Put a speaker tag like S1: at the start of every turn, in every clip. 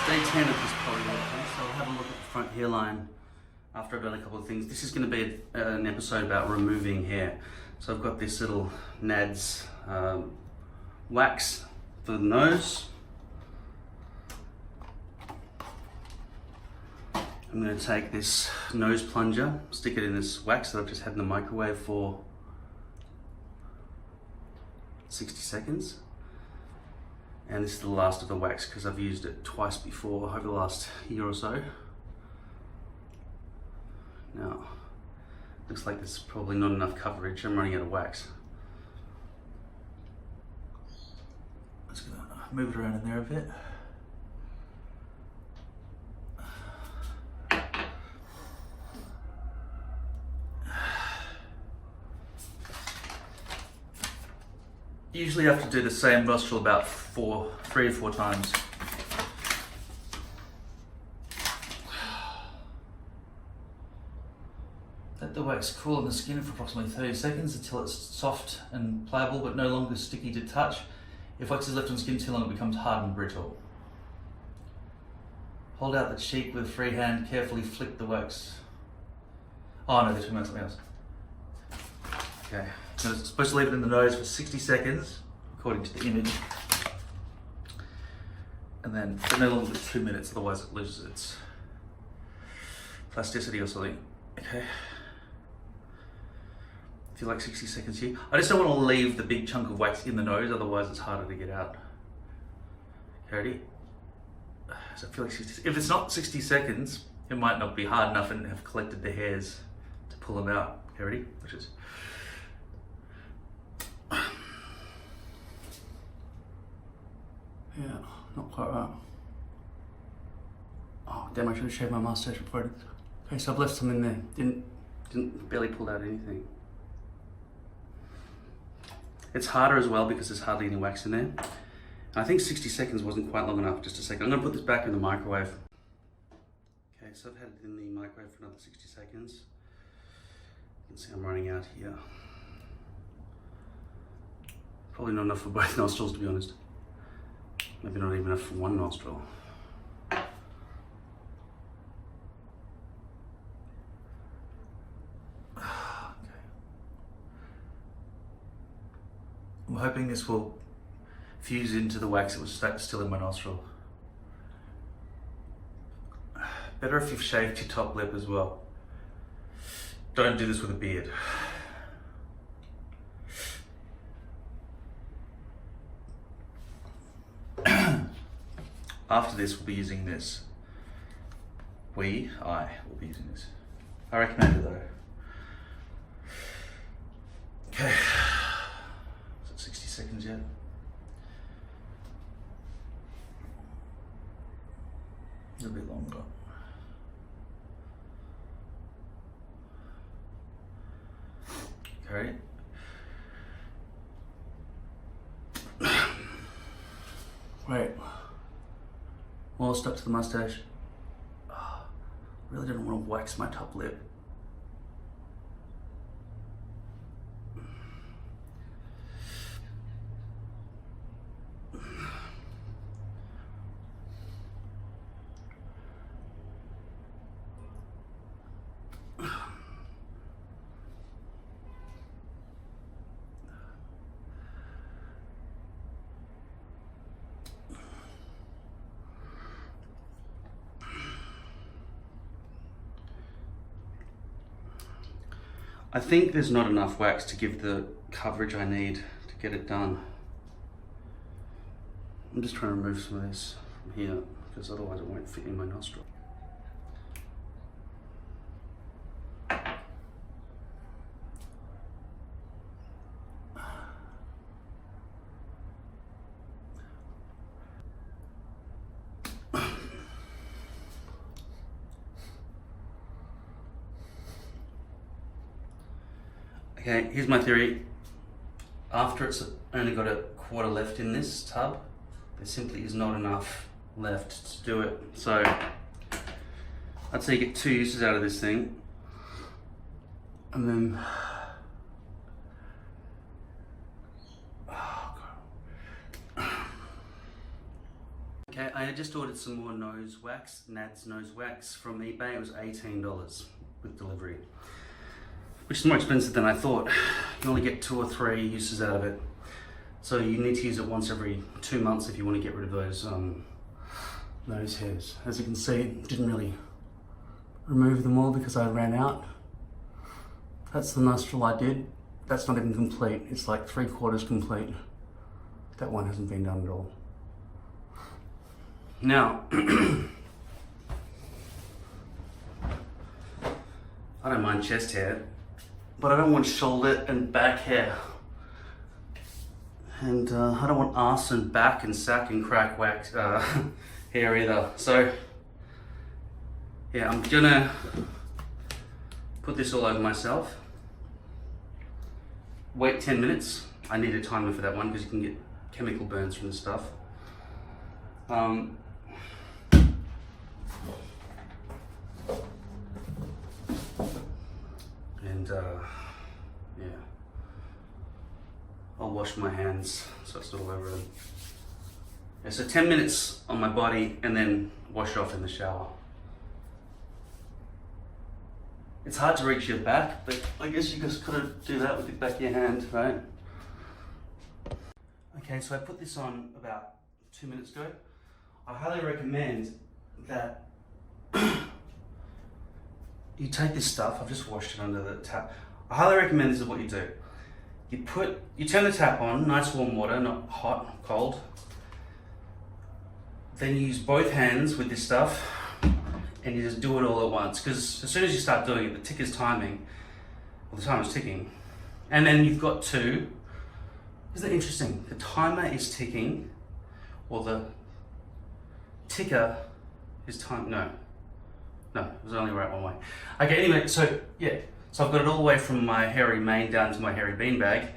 S1: Day 10 of this polylock, so I'll have a look at the front hairline after I've done a couple of things. This is going to be an episode about removing hair. So I've got this little Nads wax for the nose. I'm going to take this nose plunger, stick it in this wax that I've just had in the microwave for 60 seconds. And this is the last of the wax because I've used it twice before over the last year or so. Now, looks like there's probably not enough coverage. I'm running out of wax. Let's go move it around in there a bit. Usually I have to do the same nostril about 3 or 4 times. Let the wax cool on the skin for approximately 30 seconds until it's soft and pliable but no longer sticky to touch. If wax is left on skin too long, it becomes hard and brittle. Hold out the cheek with a free hand, carefully flick the wax. Oh no, they're talking about something else. Okay. So it's supposed to leave it in the nose for 60 seconds, according to the image. And then for no longer than 2 minutes, otherwise it loses its plasticity or something. Okay. I feel like 60 seconds here. I just don't want to leave the big chunk of wax in the nose, otherwise it's harder to get out. Okay, ready? So I feel like 60, if it's not 60 seconds, it might not be hard enough and have collected the hairs to pull them out. Okay, ready? Which is. Yeah, not quite right. Oh damn, I should have shaved my mustache before I did. Okay, so I've left some in there. Didn't barely pull out anything. It's harder as well because there's hardly any wax in there. And I think 60 seconds wasn't quite long enough. Just a second. I'm gonna put this back in the microwave. Okay, so I've had it in the microwave for another 60 seconds. You can see I'm running out here. Probably not enough for both nostrils, to be honest. Maybe not even enough for one nostril. Okay. I'm hoping this will fuse into the wax that was still in my nostril. Better if you've shaved your top lip as well. Don't do this with a beard. After this, we'll be using this. I will be using this. I recommend it though. Okay. Is it 60 seconds yet? A little bit longer. Okay. Right. Well, stuck to the mustache. Oh, really didn't want to wax my top lip. I think there's not enough wax to give the coverage I need to get it done. I'm just trying to remove some of this from here because otherwise it won't fit in my nostril. Okay, here's my theory. After it's only got a quarter left in this tub, there simply is not enough left to do it. So I'd say you get 2 uses out of this thing. And then, oh God. Okay, I just ordered some more nose wax, Nads Nose Wax from eBay. It was $18 with delivery, which is more expensive than I thought. You only get 2 or 3 uses out of it. So you need to use it once every 2 months if you want to get rid of those nose hairs. As you can see, it didn't really remove them all because I ran out. That's the nostril I did. That's not even complete. It's like 3/4 complete. That one hasn't been done at all. Now, I don't mind chest hair, but I don't want shoulder and back hair. And I don't want arse and back and sack and crack wax hair either. So, yeah, I'm gonna put this all over myself. Wait 10 minutes. I need a timer for that one because you can get chemical burns from the stuff. Yeah, I'll wash my hands so it's all over them. Yeah, so 10 minutes on my body and then wash off in the shower. It's hard to reach your back, but I guess you just gotta do that with the back of your hand, right? Okay, so I put this on about 2 minutes ago. I highly recommend that you take this stuff, I've just washed it under the tap. I highly recommend this is what you do. You turn the tap on, nice warm water, not hot, cold. Then you use both hands with this stuff and you just do it all at once. Because as soon as you start doing it, the ticker's timing, well, the timer's ticking. And then you've got to, isn't it interesting? The timer is ticking, or the ticker is time, no, it was only right one way. Okay, anyway, so yeah, so I've got it all the way from my hairy mane down to my hairy beanbag.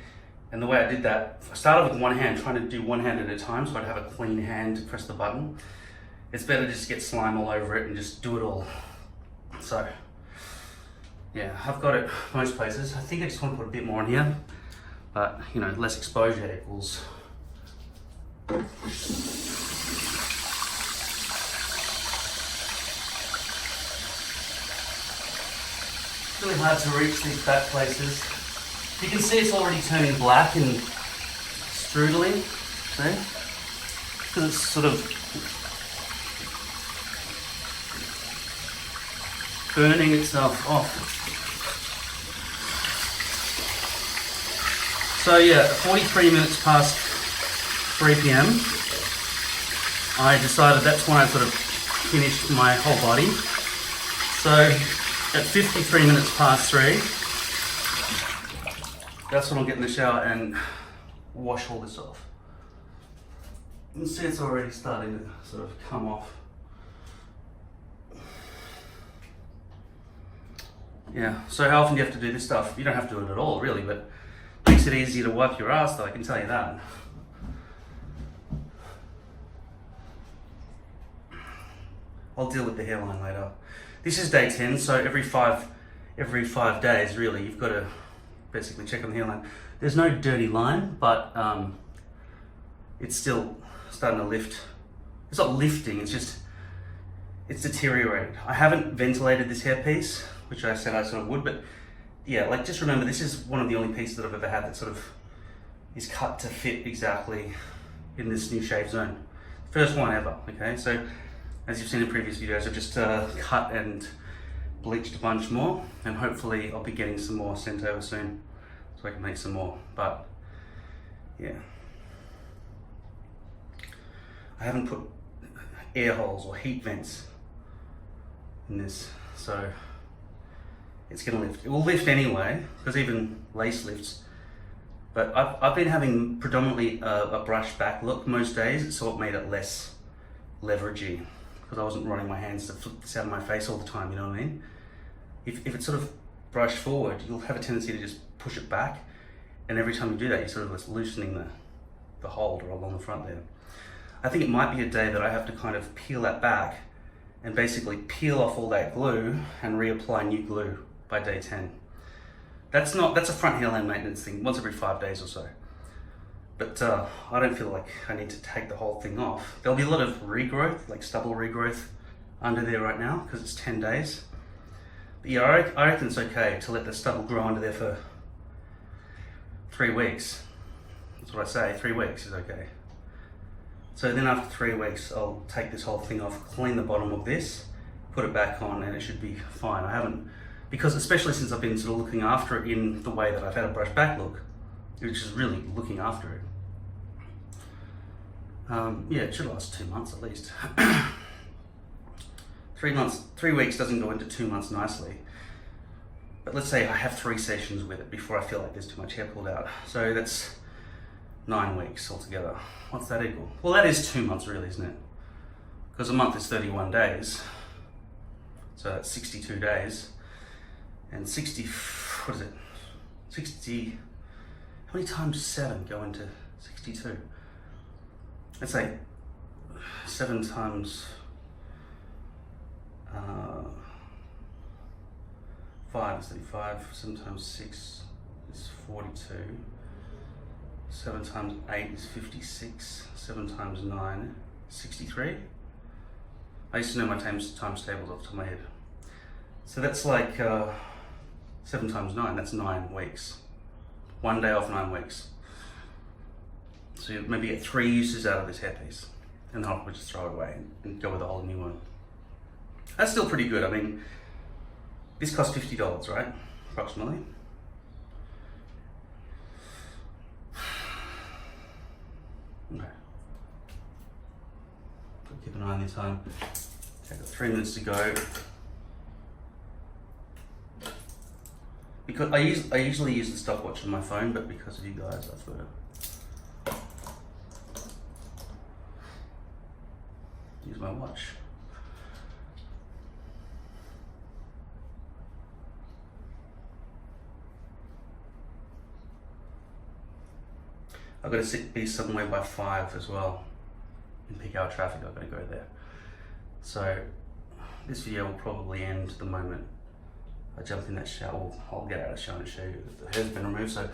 S1: And the way I did that, I started with one hand, trying to do one hand at a time so I'd have a clean hand to press the button. It's better to just get slime all over it and just do it all. So, yeah, I've got it most places. I think I just want to put a bit more in here, but you know, less exposure equals. It's really hard to reach these back places. You can see it's already turning black and strudely, see? Because it's sort of burning itself off. So yeah, 43 minutes past 3 p.m. I decided that's when I sort of finished my whole body. So at 53 minutes past 3, that's when I'll get in the shower and wash all this off. You can see it's already starting to sort of come off. Yeah, so how often do you have to do this stuff? You don't have to do it at all, really, but it makes it easier to wipe your ass, though, I can tell you that. I'll deal with the hairline later. This is day 10, so every five days, really, you've got to basically check on the hairline. There's no dirty line, but it's still starting to lift. It's not lifting, it's deteriorated. I haven't ventilated this hairpiece, which I said I sort of would, but yeah, like just remember, this is one of the only pieces that I've ever had that sort of is cut to fit exactly in this new shave zone. First one ever, okay? So as you've seen in previous videos, I've just cut and bleached a bunch more, and hopefully I'll be getting some more sent over soon so I can make some more. But yeah, I haven't put air holes or heat vents in this, so it's gonna lift. It will lift anyway, because even lace lifts. But I've been having predominantly a brush back look most days, so it made it less leveragey, because I wasn't running my hands to flip this out of my face all the time, you know what I mean? If it's sort of brushed forward, you'll have a tendency to just push it back, and every time you do that, you're sort of loosening the hold or along the front there. I think it might be a day that I have to kind of peel that back and basically peel off all that glue and reapply new glue by day 10. That's a front hairline maintenance thing, once every 5 days or so. But I don't feel like I need to take the whole thing off. There'll be a lot of regrowth, like stubble regrowth under there right now because it's 10 days. But yeah, I reckon it's okay to let the stubble grow under there for 3 weeks. That's what I say, 3 weeks is okay. So then after 3 weeks, I'll take this whole thing off, clean the bottom of this, put it back on, and it should be fine. I haven't, because especially since I've been sort of looking after it in the way that I've had a brush back look, which is really looking after it. Yeah, it should last 2 months at least. 3 weeks doesn't go into 2 months nicely. But let's say I have 3 sessions with it before I feel like there's too much hair pulled out. So that's 9 weeks altogether. What's that equal? Well, that is 2 months really, isn't it? Because a month is 31 days. So that's 62 days. And 60, what is it? 60, how many times 7 go into 62? Let's say 7 times 5 is 35, 7 times 6 is 42, 7 times 8 is 56, 7 times 9 is 63. I used to know my times tables off the top of my head. So that's like 7 times 9, that's 9 weeks. 1 day off, 9 weeks. So you maybe get 3 uses out of this hairpiece, and then I'll just throw it away and go with a whole new one. That's still pretty good. I mean, this cost $50, right? Approximately. Okay. Keep an eye on the time. Okay, I've got 3 minutes to go. Because I usually use the stopwatch on my phone, but because of you guys, I've got to use my watch. I've got to be somewhere by 5 as well. In peak hour traffic, I've got to go there. So this video will probably end the moment I jump in that shower. I'll get out of the shower and show you that the hair's been removed. So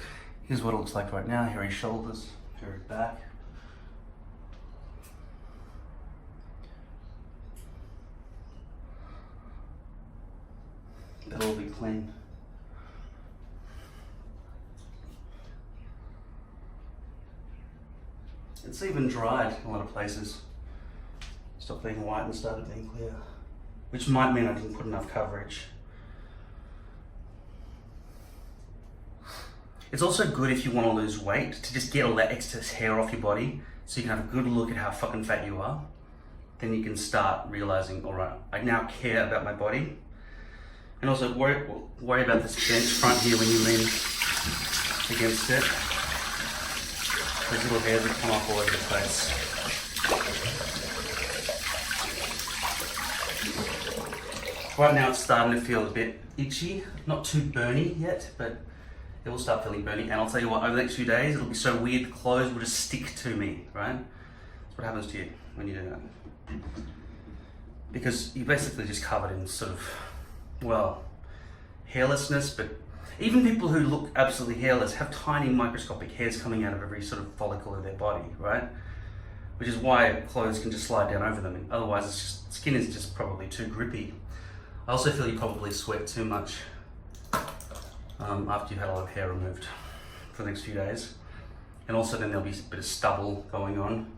S1: here's what it looks like right now. Here are his shoulders, here are his back. That'll all be clean. It's even dried in a lot of places. Stopped being white and started being clear. Which might mean I didn't put enough coverage. It's also good if you want to lose weight to just get all that excess hair off your body so you can have a good look at how fucking fat you are. Then you can start realizing, alright, I now care about my body. And also worry about this bench front here when you lean against it. Those little hairs that come off all over the place. Right now it's starting to feel a bit itchy, not too burny yet, but it will start feeling burny. And I'll tell you what, over the next few days, it'll be so weird, the clothes will just stick to me, right? That's what happens to you when you do that. Because you're basically just covered in sort of, well, hairlessness, but even people who look absolutely hairless have tiny microscopic hairs coming out of every sort of follicle of their body, right? Which is why clothes can just slide down over them. Otherwise, it's just, skin is just probably too grippy. I also feel you probably sweat too much after you've had a lot of hair removed for the next few days. And also then there'll be a bit of stubble going on.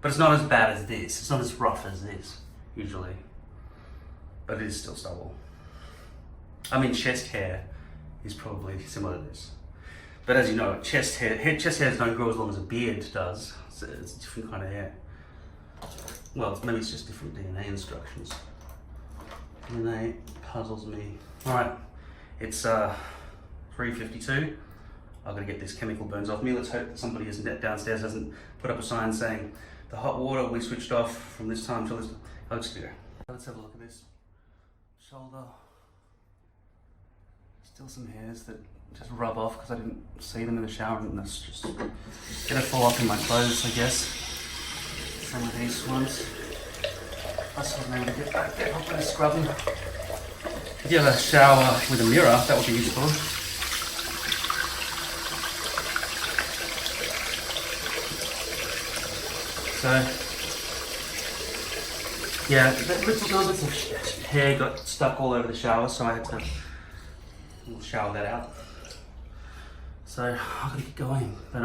S1: But it's not as bad as this. It's not as rough as this, usually. But it is still stubble. I mean, chest hair is probably similar to this. But as you know, chest hairs don't grow as long as a beard does. So it's a different kind of hair. Well, maybe it's just different DNA instructions. DNA puzzles me. Alright, it's 3:52. I've got to get this chemical burns off me. Let's hope that somebody downstairs hasn't put up a sign saying the hot water will be switched off from this time till this time. I'll just go. Let's have a look at this. Shoulder. Still some hairs that just rub off because I didn't see them in the shower, and that's just gonna fall off in my clothes, I guess. Some of these ones. I just wasn't able to get back there properly scrubbing. If you have a shower with a mirror, that would be useful. So yeah, little bits of hair got stuck all over the shower, so I had to shower that out. So I've got to get going, but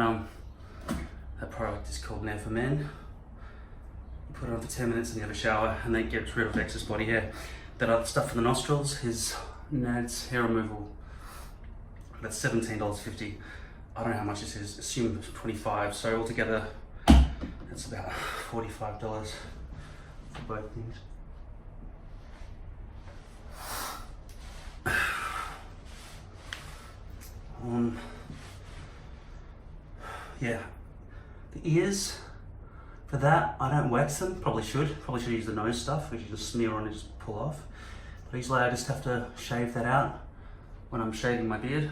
S1: that product is called Nair for Men. You put it on for 10 minutes and you have a shower, and that gets rid of excess body hair. That other stuff for the nostrils is Nads hair removal. That's $17.50. I don't know how much this is. Assume it's 25. So altogether, that's about $45 for both things. Yeah, the ears, for that, I don't wax them. Probably should use the nose stuff, which you just smear on and just pull off. But usually I just have to shave that out when I'm shaving my beard,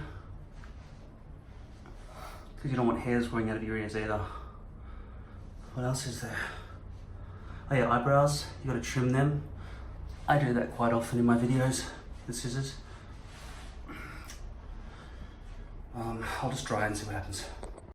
S1: because you don't want hairs growing out of your ears either. What else is there? Oh yeah, eyebrows, you gotta trim them. I do that quite often in my videos with scissors. I'll just dry and see what happens.